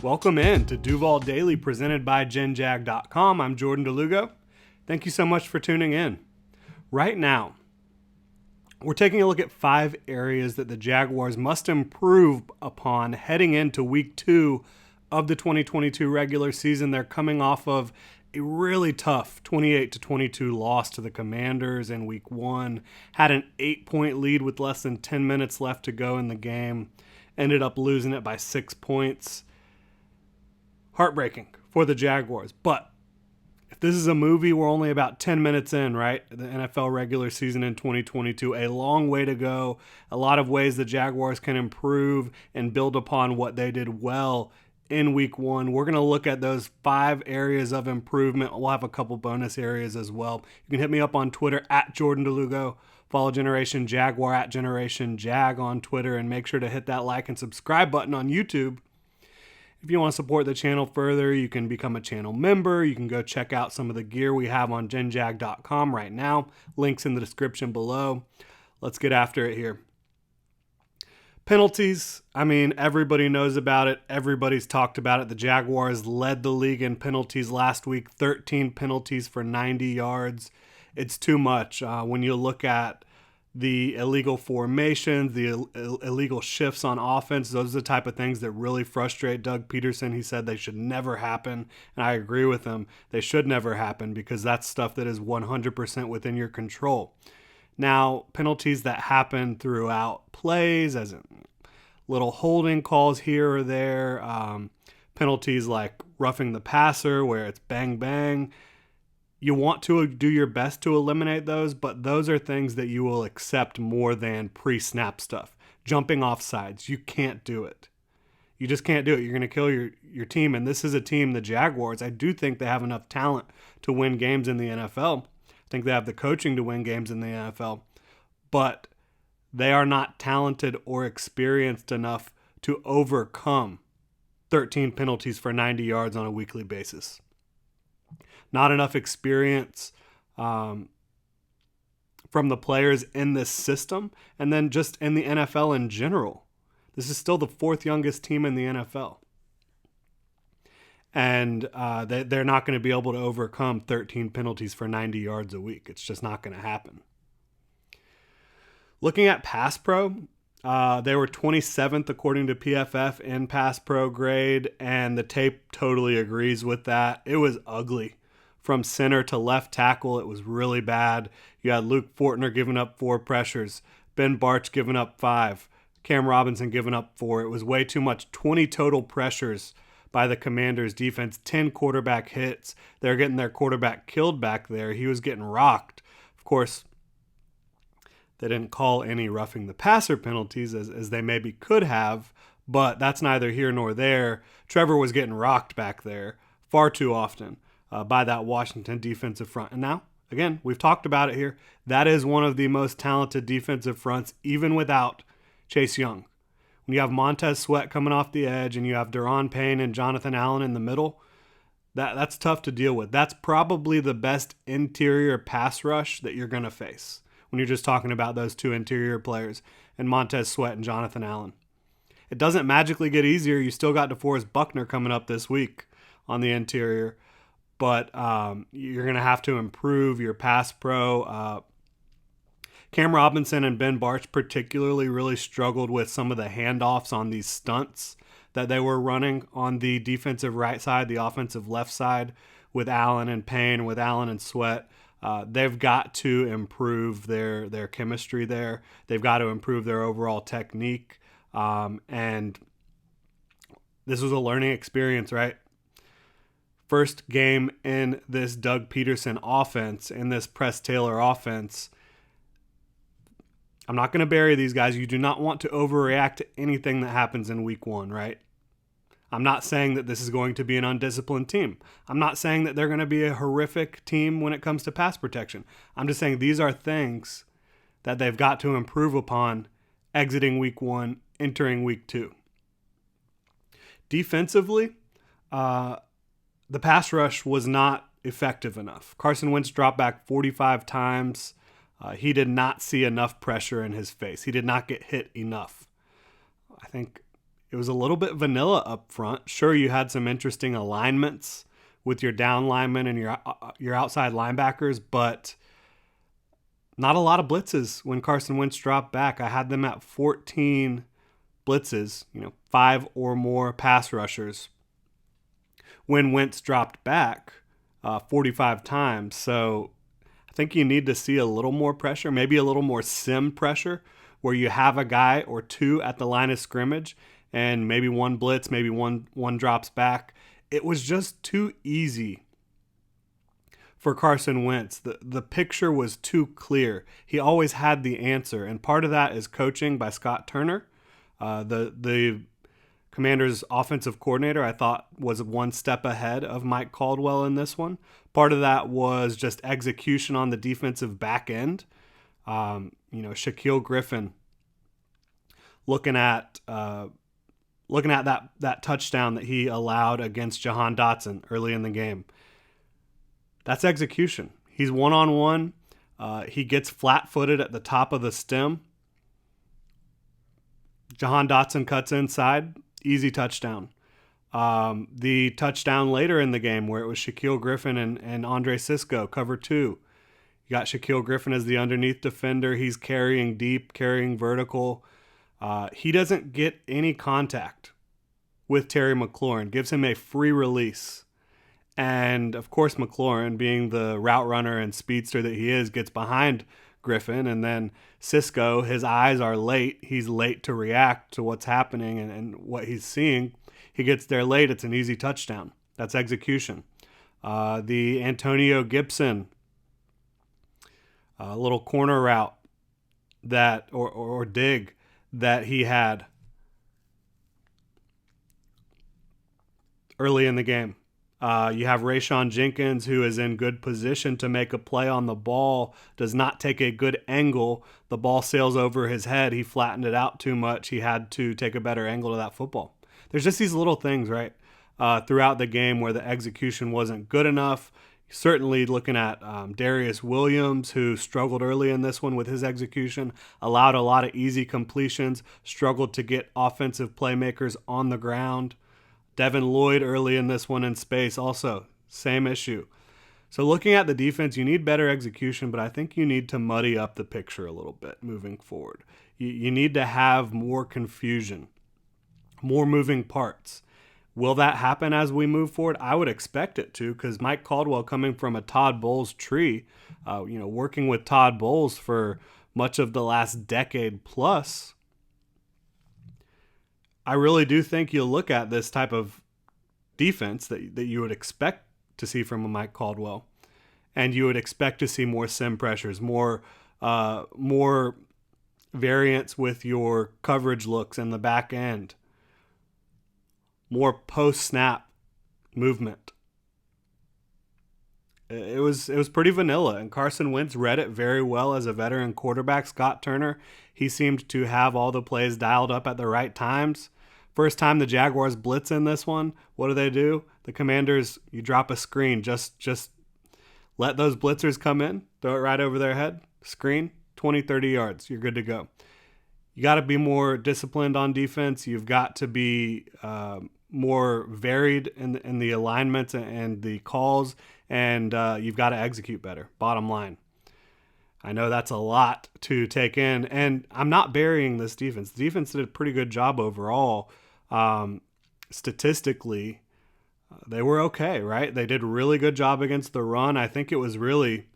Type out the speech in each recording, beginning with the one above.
Welcome in to Duval Daily presented by GenJag.com. I'm Jordan DeLugo. Thank you so much for tuning in. Right now, we're taking a look at 5 areas that the Jaguars must improve upon heading into week 2 of the 2022 regular season. They're coming off of a really tough 28-22 loss to the Commanders in week 1. Had an 8-point lead with less than 10 minutes left to go in the game. Ended up losing it by 6 points. Heartbreaking for the Jaguars. But if this is a movie, we're only about 10 minutes in, right? The NFL regular season in 2022. A long way to go. A lot of ways the Jaguars can improve and build upon what they did well in week 1. We're going to look at those 5 areas of improvement. We'll have a couple bonus areas as well. You can hit me up on Twitter at Jordan DeLugo. Follow Generation Jaguar at Generation Jag on Twitter, and make sure to hit that like and subscribe button on YouTube. If you want to support the channel further, you can become a channel member. You can go check out some of the gear we have on GenJag.com right now. Links in the description below. Let's get after it here. Penalties. I mean, everybody knows about it. Everybody's talked about it. The Jaguars led the league in penalties last week. 13 penalties for 90 yards. It's too much. When you look at the illegal formations, the illegal shifts on offense, those are the type of things that really frustrate Doug Peterson. He said they should never happen, and I agree with him. They should never happen because that's stuff that is 100% within your control. Now, penalties that happen throughout plays, as in little holding calls here or there, penalties like roughing the passer where it's bang, bang. You want to do your best to eliminate those, but those are things that you will accept more than pre-snap stuff. Jumping off sides, you can't do it. You just can't do it. You're going to kill your team, and this is a team, the Jaguars. I do think they have enough talent to win games in the NFL. I think they have the coaching to win games in the NFL, but they are not talented or experienced enough to overcome 13 penalties for 90 yards on a weekly basis. Not enough experience from the players in this system, and then just in the NFL in general. This is still the 4th youngest team in the NFL. And they're not going to be able to overcome 13 penalties for 90 yards a week. It's just not going to happen. Looking at pass pro, they were 27th according to PFF in pass pro grade, and the tape totally agrees with that. It was ugly. From center to left tackle, it was really bad. You had Luke Fortner giving up 4 pressures, Ben Barch giving up 5, Cam Robinson giving up 4. It was way too much. 20 total pressures by the Commanders defense, 10 quarterback hits. They're getting their quarterback killed back there. He was getting rocked. Of course, they didn't call any roughing the passer penalties as they maybe could have, but that's neither here nor there. Trevor was getting rocked back there far too often by that Washington defensive front. And now, again, we've talked about it here. That is one of the most talented defensive fronts, even without Chase Young. When you have Montez Sweat coming off the edge and you have Daron Payne and Jonathan Allen in the middle, that's tough to deal with. That's probably the best interior pass rush that you're going to face when you're just talking about those 2 interior players and Montez Sweat and Jonathan Allen. It doesn't magically get easier. You still got DeForest Buckner coming up this week on the interior. But you're going to have to improve your pass pro. Cam Robinson and Ben Barch particularly really struggled with some of the handoffs on these stunts that they were running on the defensive right side, the offensive left side with Allen and Payne, with Allen and Sweat. They've got to improve their chemistry there. They've got to improve their overall technique. And this was a learning experience, right? First game in this Doug Peterson offense, in this Press Taylor offense. I'm not going to bury these guys. You do not want to overreact to anything that happens in week 1, right? I'm not saying that this is going to be an undisciplined team. I'm not saying that they're going to be a horrific team when it comes to pass protection. I'm just saying these are things that they've got to improve upon exiting week 1, entering week 2. Defensively, the pass rush was not effective enough. Carson Wentz dropped back 45 times. He did not see enough pressure in his face. He did not get hit enough. I think It was a little bit vanilla up front. Sure, you had some interesting alignments with your down linemen and your outside linebackers, but not a lot of blitzes when Carson Wentz dropped back. I had them at 14 blitzes, 5 or more pass rushers when Wentz dropped back 45 times. So I think you need to see a little more pressure, maybe a little more sim pressure, where you have a guy or two at the line of scrimmage and maybe one blitz, maybe one drops back. It was just too easy for Carson Wentz. The picture was too clear. He always had the answer, and part of that is coaching by Scott Turner. The Commanders' offensive coordinator, I thought, was one step ahead of Mike Caldwell in this one. Part of that was just execution on the defensive back end. Shaquille Griffin looking at that touchdown that he allowed against Jahan Dotson early in the game. That's execution. He's one-on-one. He gets flat-footed at the top of the stem. Jahan Dotson cuts inside. Easy touchdown. The touchdown later in the game where it was Shaquille Griffin and Andre Sisco, cover 2. You got Shaquille Griffin as the underneath defender. He's carrying deep, carrying vertical. He doesn't get any contact with Terry McLaurin. Gives him a free release. And, of course, McLaurin, being the route runner and speedster that he is, gets behind Griffin. And then Sisco, his eyes are late. He's late to react to what's happening and what he's seeing. He gets there late. It's an easy touchdown. That's execution. The Antonio Gibson little corner route that or dig that he had early in the game. You have Raeshawn Jenkins, who is in good position to make a play on the ball, does not take a good angle. The ball sails over his head. He flattened it out too much. He had to take a better angle to that football. There's just these little things, right, throughout the game where the execution wasn't good enough. Certainly looking at Darius Williams, who struggled early in this one with his execution, allowed a lot of easy completions, struggled to get offensive playmakers on the ground. Devin Lloyd early in this one in space also, same issue. So looking at the defense, you need better execution, but I think you need to muddy up the picture a little bit moving forward. You need to have more confusion, more moving parts. Will that happen as we move forward? I would expect it to, because Mike Caldwell, coming from a Todd Bowles tree, working with Todd Bowles for much of the last decade plus, I really do think you'll look at this type of defense that you would expect to see from a Mike Caldwell, and you would expect to see more sim pressures, more variance with your coverage looks in the back end, more post-snap movement. It was pretty vanilla, and Carson Wentz read it very well as a veteran quarterback. Scott Turner, he seemed to have all the plays dialed up at the right times. First time the Jaguars blitz in this one, what do? The Commanders, you drop a screen. Just let those blitzers come in, throw it right over their head, screen, 20, 30 yards. You're good to go. You got to be more disciplined on defense. You've got to be more varied in the alignments and the calls, and you've got to execute better, bottom line. I know that's a lot to take in, and I'm not burying this defense. The defense did a pretty good job overall. Statistically, they were okay, right? They did a really good job against the run. I think it was really,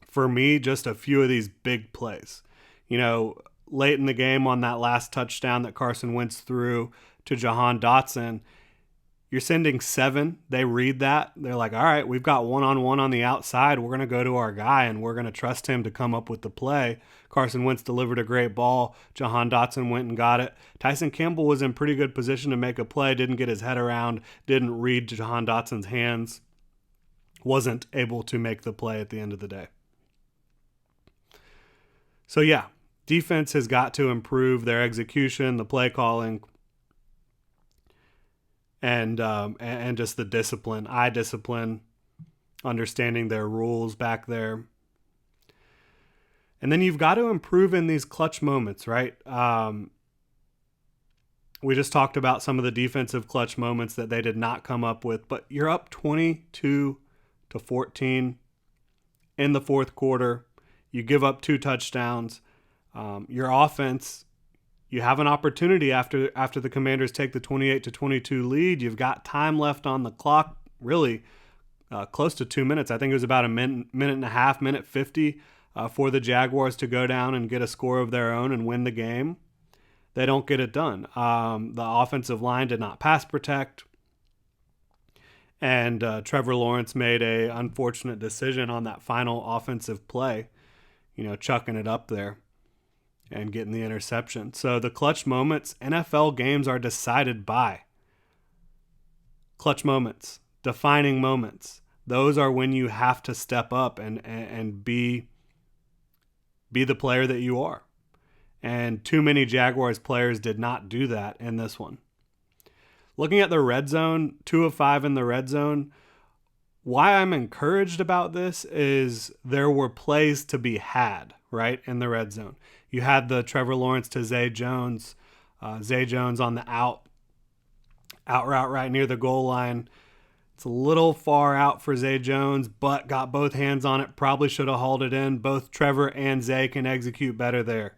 for me, just a few of these big plays. Late in the game on that last touchdown that Carson Wentz threw to Jahan Dotson, you're sending 7. They read that. They're like, all right, we've got one-on-one on the outside. We're going to go to our guy, and we're going to trust him to come up with the play. Carson Wentz delivered a great ball. Jahan Dotson went and got it. Tyson Campbell was in pretty good position to make a play, didn't get his head around, didn't read Jahan Dotson's hands, wasn't able to make the play at the end of the day. So, yeah, defense has got to improve their execution, the play calling, and just the discipline, eye discipline, understanding their rules back there. And then you've got to improve in these clutch moments, right? We just talked about some of the defensive clutch moments that they did not come up with, but you're up 22-14 in the fourth quarter. You give up 2 touchdowns. Your offense, you have an opportunity after the Commanders take the 28-22 lead. You've got time left on the clock, really close to 2 minutes. I think it was about a minute and a half, minute 50 for the Jaguars to go down and get a score of their own and win the game. They don't get it done. The offensive line did not pass protect. And Trevor Lawrence made a unfortunate decision on that final offensive play, chucking it up there and getting the interception. So the clutch moments, NFL games are decided by clutch moments, defining moments. Those are when you have to step up and be the player that you are. And too many Jaguars players did not do that in this one. Looking at the red zone, 2 of 5 in the red zone, why I'm encouraged about this is there were plays to be had, right, in the red zone. You had the Trevor Lawrence to Zay Jones. Zay Jones on the out route right near the goal line. It's a little far out for Zay Jones, but got both hands on it. Probably should have hauled it in. Both Trevor and Zay can execute better there.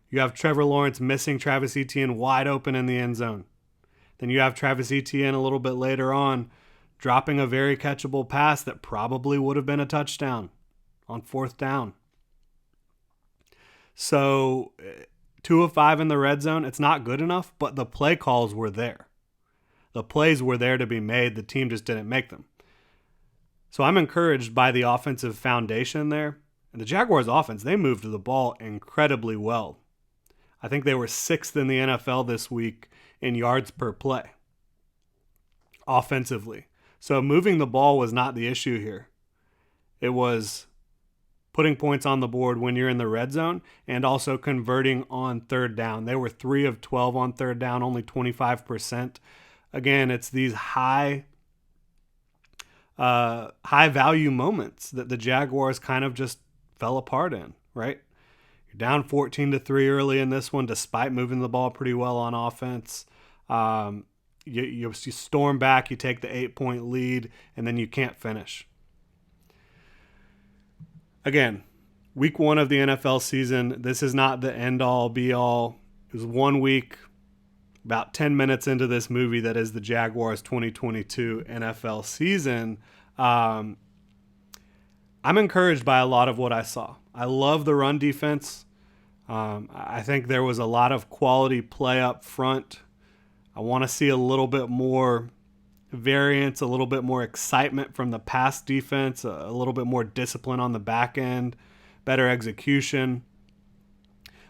You have Trevor Lawrence missing Travis Etienne wide open in the end zone. Then you have Travis Etienne a little bit later on dropping a very catchable pass that probably would have been a touchdown on 4th down. So 2 of 5 in the red zone, it's not good enough, but the play calls were there. The plays were there to be made. The team just didn't make them. So I'm encouraged by the offensive foundation there. And the Jaguars offense, they moved the ball incredibly well. I think they were 6th in the NFL this week in yards per play offensively. So moving the ball was not the issue here. It was putting points on the board when you're in the red zone and also converting on 3rd down. They were 3 of 12 on 3rd down, only 25%. Again, it's these high value moments that the Jaguars kind of just fell apart in, right? You're down 14-3 early in this one, despite moving the ball pretty well on offense. You storm back, you take the 8-point lead, and then you can't finish. Again, week 1 of the NFL season, this is not the end-all, be-all. It was 1 week, about 10 minutes into this movie that is the Jaguars 2022 NFL season. I'm encouraged by a lot of what I saw. I love the run defense. I think there was a lot of quality play up front. I want to see a little bit more variance, a little bit more excitement from the pass defense, a little bit more discipline on the back end, better execution.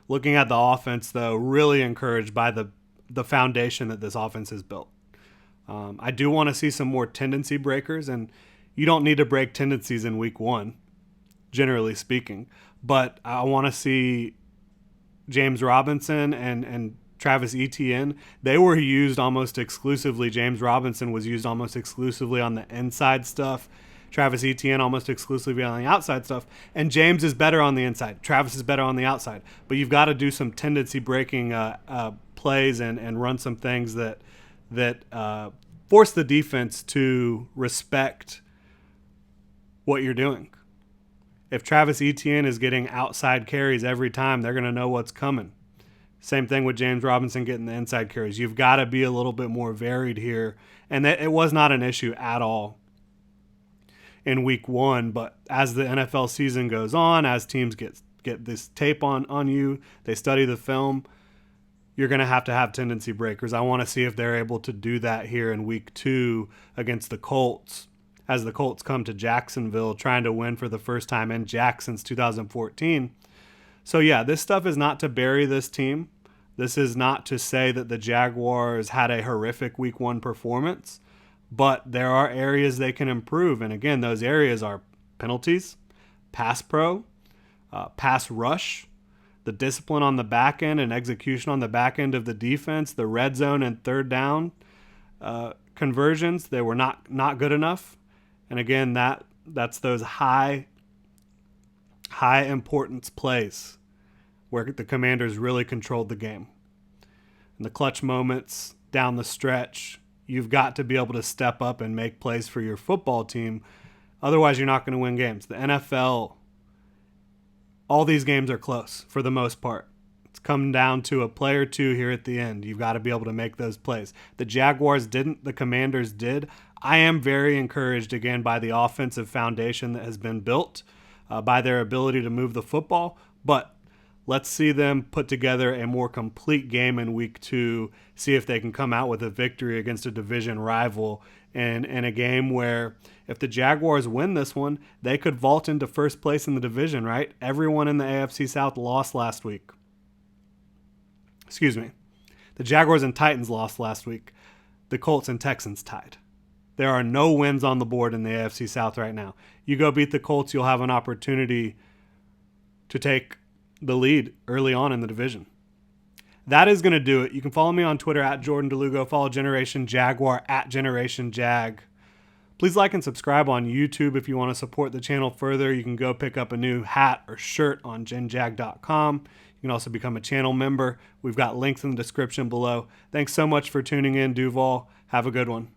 Looking at the offense, though, really encouraged by the foundation that this offense has built. I do want to see some more tendency breakers, and you don't need to break tendencies in week 1, generally speaking. But I want to see James Robinson and Travis Etienne. They were used almost exclusively. James Robinson was used almost exclusively on the inside stuff. Travis Etienne almost exclusively on the outside stuff. And James is better on the inside. Travis is better on the outside. But you've got to do some tendency breaking plays and run some things that force the defense to respect what you're doing. If Travis Etienne is getting outside carries every time, they're going to know what's coming. Same thing with James Robinson getting the inside carries. You've got to be a little bit more varied here. And it was not an issue at all in week 1. But as the NFL season goes on, as teams get this tape on you, they study the film, you're going to have tendency breakers. I want to see if they're able to do that here in week 2 against the Colts, as the Colts come to Jacksonville trying to win for the first time in Jack since 2014. So yeah, this stuff is not to bury this team. This is not to say that the Jaguars had a horrific week 1 performance, but there are areas they can improve. And again, those areas are penalties, pass pro, pass rush, the discipline on the back end and execution on the back end of the defense, the red zone and 3rd down conversions. They were not good enough. And again, that's those high importance plays where the Commanders really controlled the game. in the clutch moments down the stretch, you've got to be able to step up and make plays for your football team. Otherwise, you're not going to win games. The NFL, all these games are close for the most part. It's come down to a play or two here at the end. You've got to be able to make those plays. The Jaguars didn't. The Commanders did. I am very encouraged, again, by the offensive foundation that has been built, by their ability to move the football. But let's see them put together a more complete game in week 2, see if they can come out with a victory against a division rival in a game where if the Jaguars win this one, they could vault into first place in the division, right? Everyone in the AFC South lost last week. Excuse me. The Jaguars and Titans lost last week. The Colts and Texans tied. There are no wins on the board in the AFC South right now. You go beat the Colts, you'll have an opportunity to take the lead early on in the division. That is going to do it. You can follow me on Twitter at Jordan DeLugo. Follow Generation Jaguar at Generation Jag. Please like and subscribe on YouTube if you want to support the channel further. You can go pick up a new hat or shirt on genjag.com. You can also become a channel member. We've got links in the description below. Thanks so much for tuning in, Duval. Have a good one.